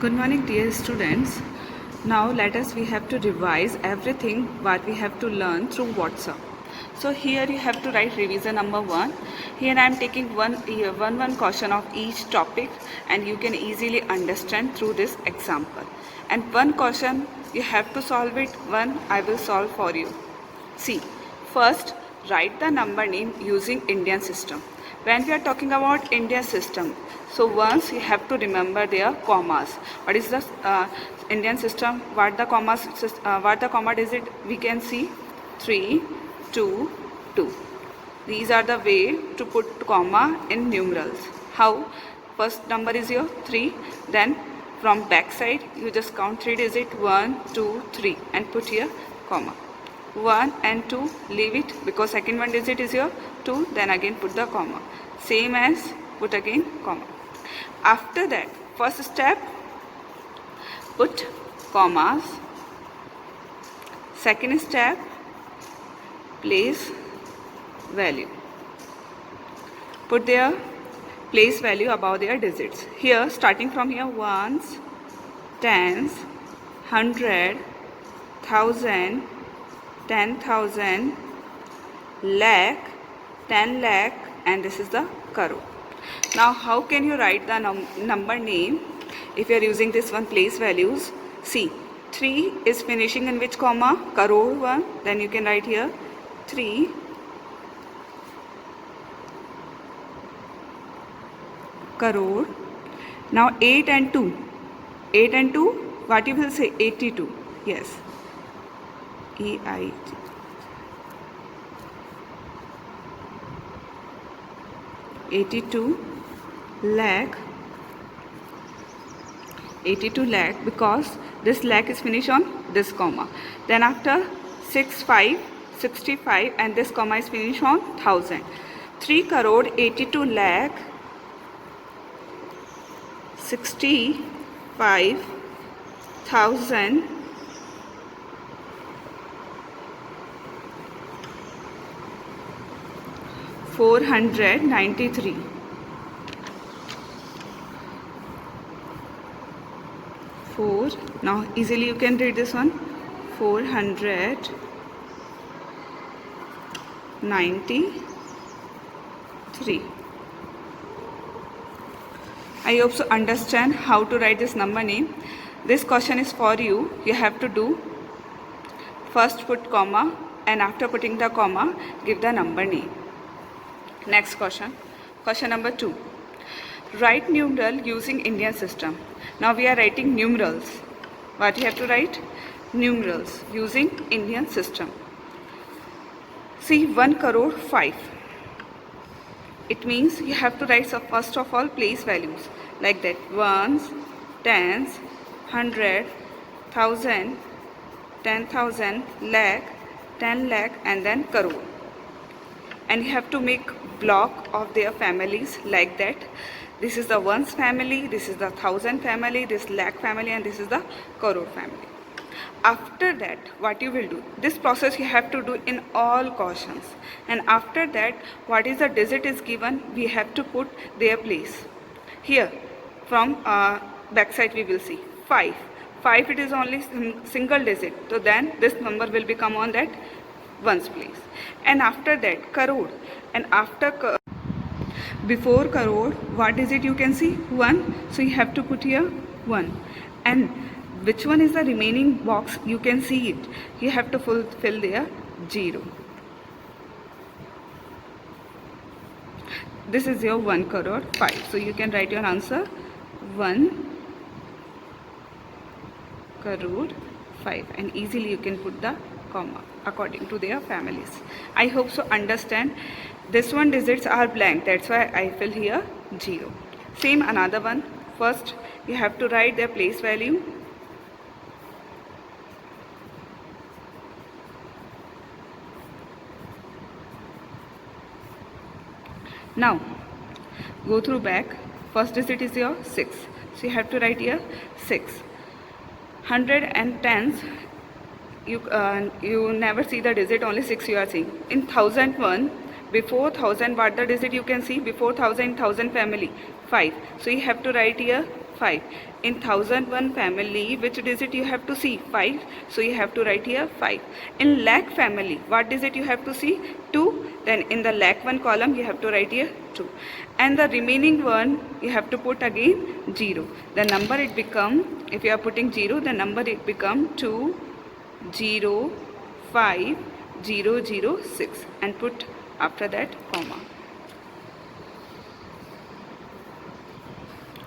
Good morning, dear students. Now we have to revise everything what we have to learn through WhatsApp. So here you have to write revision number 1. Here I am taking one question of each topic, and you can easily understand through this example. And one question you have to solve it, one I will solve for you. See, first write the number name using Indian system. When we are talking about Indian system, so once you have to remember their commas. What is the Indian system? What the comma digit we can see? 3, 2, 2. These are the way to put comma in numerals. How? First number is your 3, then from back side you just count 3 digit 1, 2, 3 and put here comma. 1 and 2 leave it because second one digit is your 2, then again put the comma. Same as put again comma. After that, first step, put commas. Second step, place value. Put their place value above their digits. Here, starting from here, ones, tens, 100, 1000, 10,000, lakh, 10 lakh, and this is the crore. Now how can you write the number name if you are using this one place values? See, 3 is finishing in which comma? Crore 1. Then you can write here 3 crore. Now 8 and 2. 8 and 2, what you will say? 82. Yes. EIG. 82 lakh. 82 lakh because this lakh is finished on this comma. Then after 65, 65 and this comma is finished on 1000. 3 crore 82 lakh 65,000 493. 4. Now easily you can read this one. 493. I hope so understand how to write this number name. This question is for you. You have to do first put comma and after putting the comma give the number name. Next question. Question number 2. Write numeral using Indian system. Now we are writing numerals. What you have to write? Numerals using Indian system. See, 1 crore 5. It means you have to write first of all place values like that. Ones, tens, 100, 1000, 10,000, lakh, 10 lakh and then crore. And you have to make block of their families like that. This is the ones family, this is the 1000 family, this lakh family, and this is the crore family. After that, what you will do? This process you have to do in all questions. And after that, what is the digit is given, we have to put their place. Here, from back side we will see 5. 5 it is only single digit. So then this number will become on that ones place. And after that, crore. And after before crore, what is it you can see? 1. So you have to put here 1. And which one is the remaining box? You can see it. You have to fill there 0. This is your 1 crore 5. So you can write your answer 1 crore 5. And easily you can put the comma according to their families. I hope so understand. This one digits are blank, that's why I fill here 0. Same another one. First you have to write their place value. Now go through back. First digit is your 6. So you have to write here 6. 100 and tens, you never see the digit, only 6 you are seeing. In 1001, before 1000, what the digit you can see? Before 1000, 1000 family 5. So you have to write here 5. In 1001 family, which digit you have to see? 5. So you have to write here 5. In lakh family, what digit you have to see? 2. Then in the lakh 1 column, you have to write here 2. And the remaining one, you have to put again 0. The number it become, if you are putting 0, the number it become 2, 0, 5, 0, 0, 6. And put after that comma.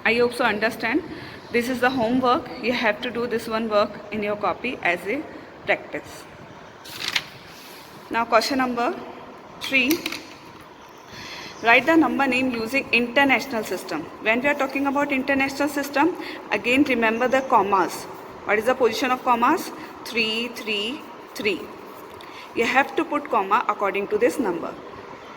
I hope so understand. This is the homework. You have to do this one work in your copy as a practice. Now question number 3. Write the number name using international system. When we are talking about international system, again remember the commas. What is the position of commas? 3, 3, 3. You have to put comma according to this number.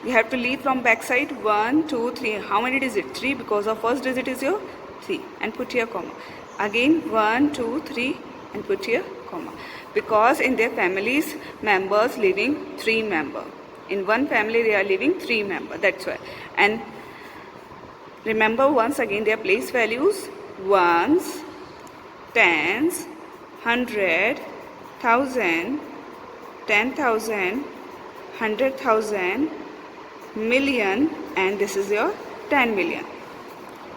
You have to leave from back side 1, 2, 3. How many digits? 3, because the first digit is your 3, and put here comma. Again 1, 2, 3 and put here comma. Because in their families, members living 3 members. In one family they are living 3 members. That's why. And remember once again their place values: ones, tens, 100, 1000, 10,000, 100,000, million, and this is your 10 million.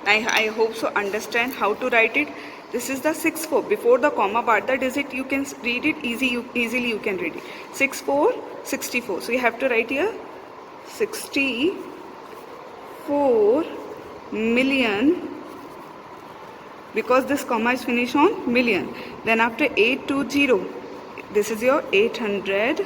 I hope so understand how to write it. This is the 64. Before the comma part, the digit you can read it easily you can read it. 64, 64. So you have to write here 64 million, because this comma is finished on million. Then after 820, this is your 800.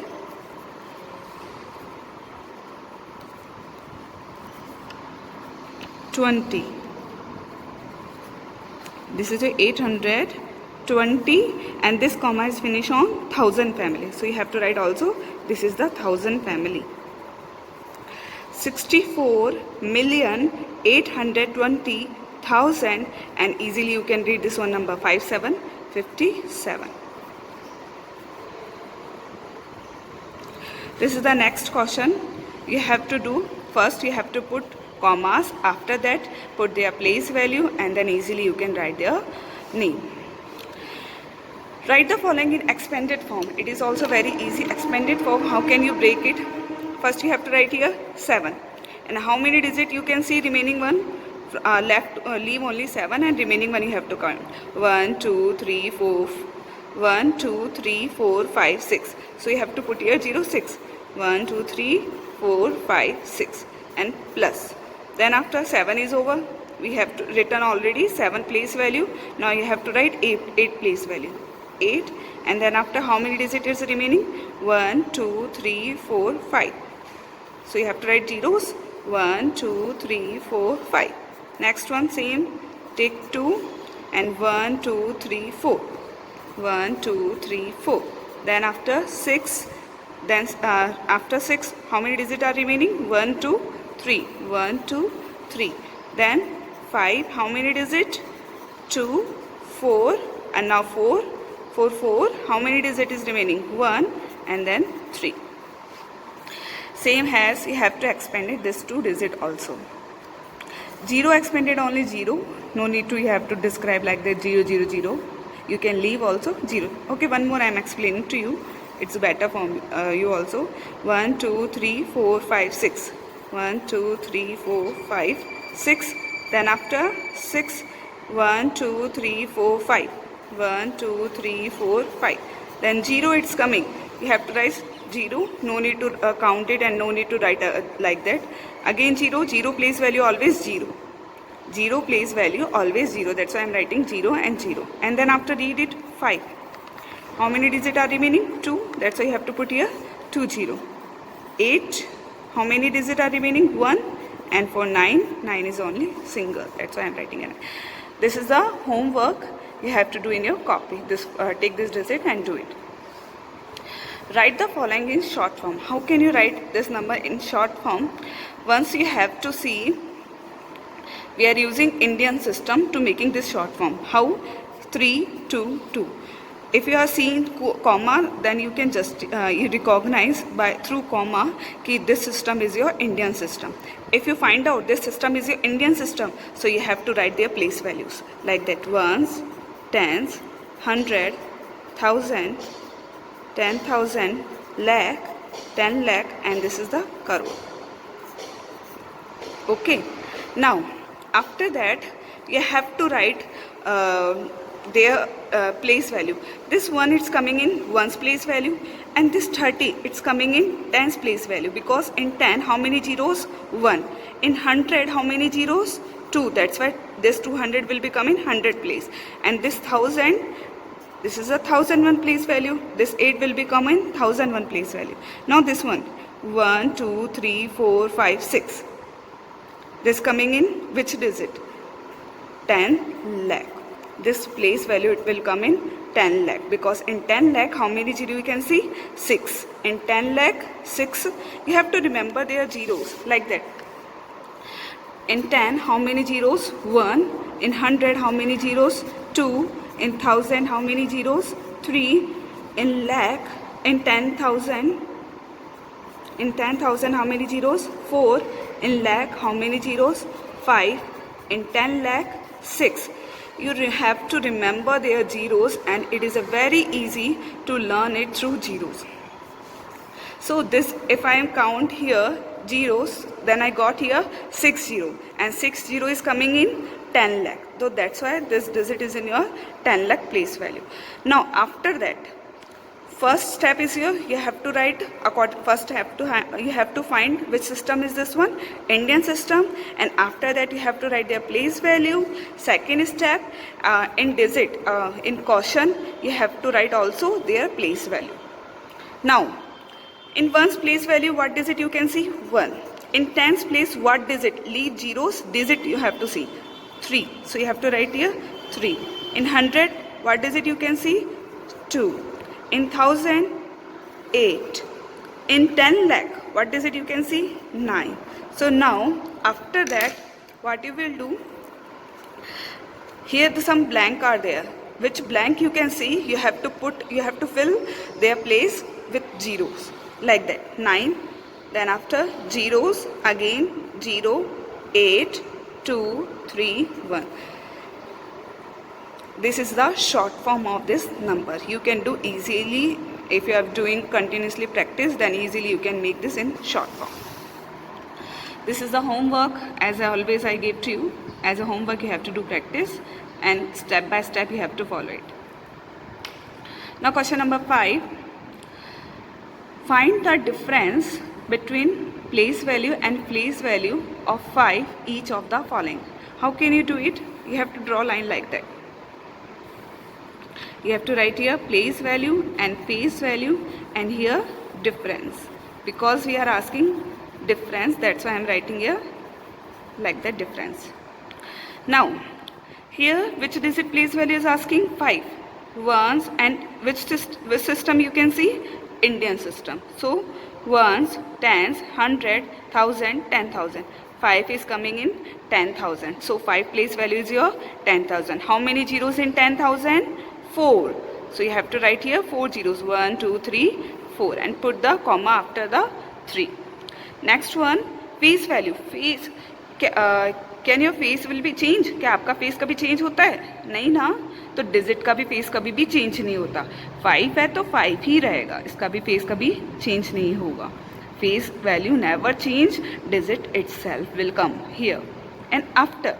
This is your 820, and this comma is finished on 1000 family. So you have to write also this is the 1000 family. 64,820,000, and easily you can read this one number 5757. This is the next question. You have to do first, you have to put commas, after that put their place value, and then easily you can write their name. Write the following in expanded form. It is also very easy. Expanded form, how can you break it? First you have to write here 7, and how many digits you can see? Remaining one left, leave only 7, and remaining one you have to count 1, 2, 3, 4, 1, 2, 3, 4, 5, 6. So you have to put here 0, 6, 1, 2, 3, 4, 5, 6, and plus. Then after 7 is over, we have to written already 7 place value. Now you have to write 8 place value, 8, and then after how many digits is remaining? 1, 2, 3, 4, 5. So you have to write zeros, 1, 2, 3, 4, 5. Next one same, take 2 and 1, 2, 3, 4. 1, 2, 3, 4. Then after 6, then after 6, how many digits are remaining? 1, 2, 3. 1, 2, 3. Then 5, how many digits? 2, 4, and now 4, 4, 4. How many digits is remaining? 1, and then 3. Same as you have to expand it, this 2 digit also. 0 expanded only 0. No need to you have to describe like that 0, 0, 0. You can leave also 0. Okay, one more I am explaining to you. It's better for you also. 1, 2, 3, 4, 5, 6. 1, 2, 3, 4, 5, 6. Then after 6, 1, 2, 3, 4, 5. 1, 2, 3, 4, 5. Then 0 it's coming. You have to write 0. No need to count it and no need to write like that. Again 0. 0 place value always 0. 0 place value always 0. That's why I am writing 0 and 0. And then after read it 5. How many digits are remaining? 2. That's why you have to put here 2, 0. 8. How many digits are remaining? 1. And for 9, 9 is only single. That's why I am writing it. This is the homework you have to do in your copy. Take this digit and do it. Write the following in short form. How can you write this number in short form? Once you have to see, we are using Indian system to making this short form. How? 3, 2, 2. If you are seeing comma, then you can just you recognize by through comma कि this system is your Indian system. If you find out this system is your Indian system, so you have to write their place values like that: ones, tens, 100, 1000, 10,000, lakh, 10 lakh, and this is the crore. Okay. Now after that you have to write their place value. This one it's coming in ones place value, and this 30 it's coming in tens place value, because in 10 how many zeros? 1. In 100 how many zeros? 2. That's why this 200 will become in 100 place, and this 1000, this is a 1001 place value. This 8 will become in 1001 place value. Now this one 1, 2, 3, 4, 5, 6. This coming in which digit? 10 lakh. This place value it will come in 10 lakh, because in 10 lakh how many zero you can see? 6. In 10 lakh 6. You have to remember their zeros like that. In 10 how many zeros? 1. In 100 how many zeros? 2. In 1000 how many zeros? 3. In lakh, in 10,000, in 10,000 how many zeros? 4. In lakh how many zeros? 5. In 10 lakh 6. You have to remember their zeros, and it is a very easy to learn it through zeros. So this, if I am count here zeros, then I got here 60, and 60 is coming in 10 lakh. So that's why this digit is in your 10 lakh place value. Now after that, first step is here, you have to write first you have to find which system is this one, Indian system, and after that you have to write their place value. Second step, in digit, in caution, you have to write also their place value. Now in ones place value, what digit you can see? 1. In tens place, what digit? Leave zeros, digit you have to see 3, so you have to write here 3. In 100, what digit you can see? 2. In 1000, 8. In 10 lakh, what is it you can see? 9. So now after that, what you will do, here some blank are there. Which blank you can see, you have to fill their place with zeros like that. 9, then after zeros again 0, 8, 2, 3, 1. This is the short form of this number. You can do easily if you are doing continuously practice, then easily you can make this in short form. This is the homework, as I gave to you. As a homework you have to do practice, and step by step you have to follow it. Now question number 5. Find the difference between place value and place value of 5 each of the following. How can you do it? You have to draw a line like that. You have to write here place value and face value, and here difference. Because we are asking difference, that's why I am writing here like that, difference. Now here which digit place value is asking? 5. Ones, and which system you can see? Indian system. So ones, tens, 100, 1000, 10,000. 5 is coming in 10,000. So 5 place value is your 10,000. How many zeros in 10,000? 4. So you have to write here 4 zeros. 1, 2, 3, 4, and put the comma after the 3. Next one, face value. Face, can your face will be change? क्या आपका face कभी change होता है? नहीं ना. तो digit का भी face कभी भी change नहीं होता. 5 है तो 5 ही रहेगा. इसका भी face कभी change नहीं होगा. Face value never change. Digit itself will come here. And after,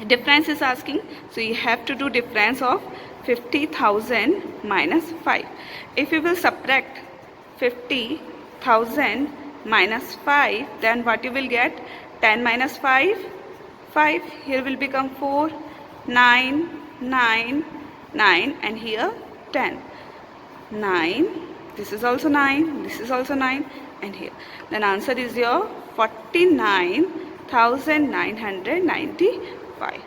difference is asking. So you have to do difference of 50,000 minus 5. If you will subtract 50,000 minus 5, then what you will get? 10 minus 5, 5. Here will become 4, 9, 9, 9, and here 10. 9, this is also 9, this is also 9, and here. Then answer is your 49,995.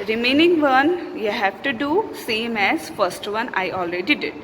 Remaining one you have to do same as first one I already did.